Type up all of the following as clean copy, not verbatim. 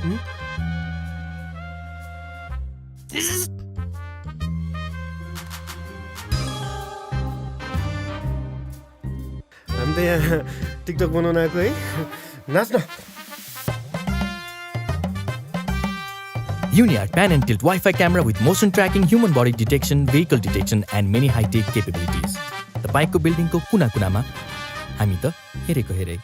हामी त यहाँ टिकटक बनाउन आएको है नाच्न UniArt pan and tilt Wi-Fi camera with motion tracking, human body detection, vehicle detection and many high-tech capabilities. तपाईको बिल्डिङको कुना-कुनामा हामी त हेरेको हेरै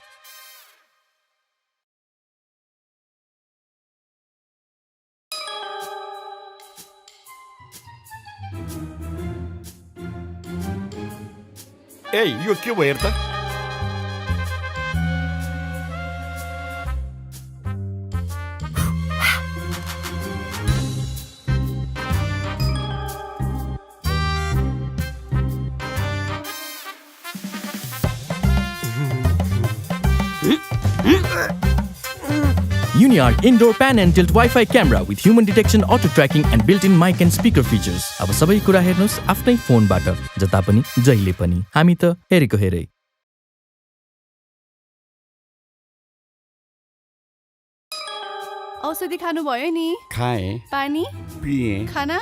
ए यो के भयो हेर त UniArt indoor pan and tilt Wi-Fi camera with human detection, auto tracking and built-in mic and speaker features. अब सबै कुरा हेर्नुस् आफ्नै फोनबाट जता पनि जहिले पनि हामी त हेरेको हेरै औषधि खानु भयो नि खाए पानी पिए खाना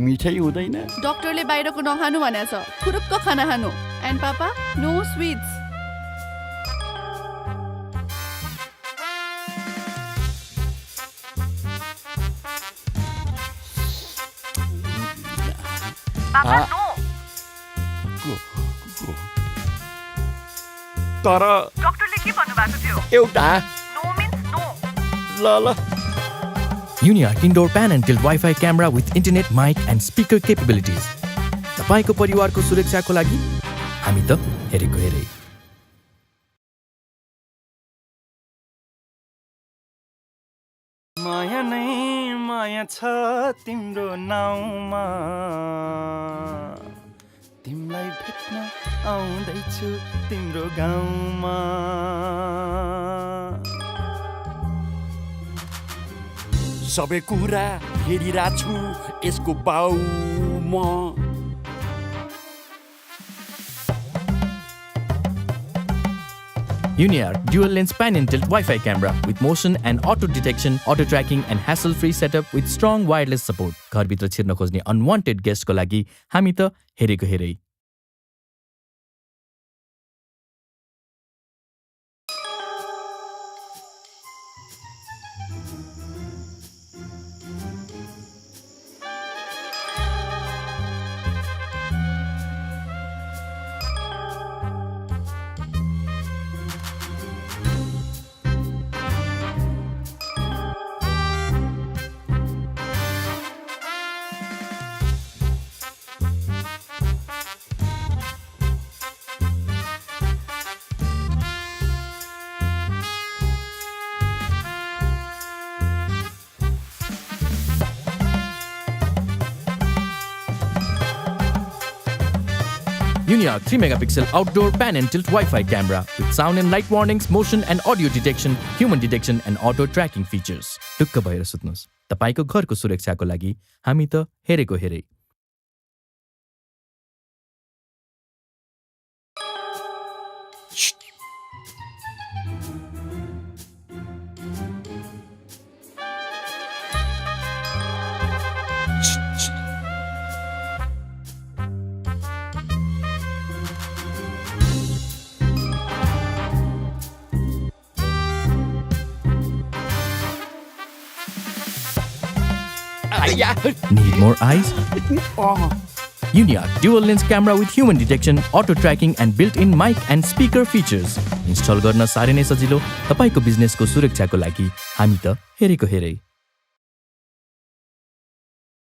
मिठाई हुँदैन डाक्टरले बाहिरको नखानु भनेछ खुरुक्क खाना खानु एन्ड पापा नो स्वीट्स तर डाक्टरले के भन्नुभएको थियो एउटा नो मिन्स नो ल ल UniArt indoor pan and tilt Wi-Fi camera with internet, mic and speaker capabilities. तपाईको परिवारको सुरक्षाको लागि हामी त हेरेको हेरै माया नै माया छ तिम्रो नाउँमा तिमीलाई भेट्न आउँदैछु तिम्रो गाउँमा सबै कुरा हेरिरहेछु यसको बाउ म UniArt dual lens pan and tilt Wi-Fi camera with motion and auto detection, auto tracking and hassle-free setup with strong wireless support. घरभित्र छिर्न खोज्ने unwanted guest को लागि हामी त हेरेको हेरै UniArt 3-megapixel outdoor pan and tilt Wi-Fi camera with sound and light warnings, motion and audio detection, human detection and auto tracking features. टुक्क भएर सुत्नुस् तपाईको घरको सुरक्षाको लागि हामी त हेरेको हेरै Need more eyes? UniArt dual lens camera with human detection, auto tracking and built-in mic and speaker features. Install गर्न साह्रै नै सजिलो तपाईको बिजनेसको सुरक्षाको लागि हामी त हेरेको हेरै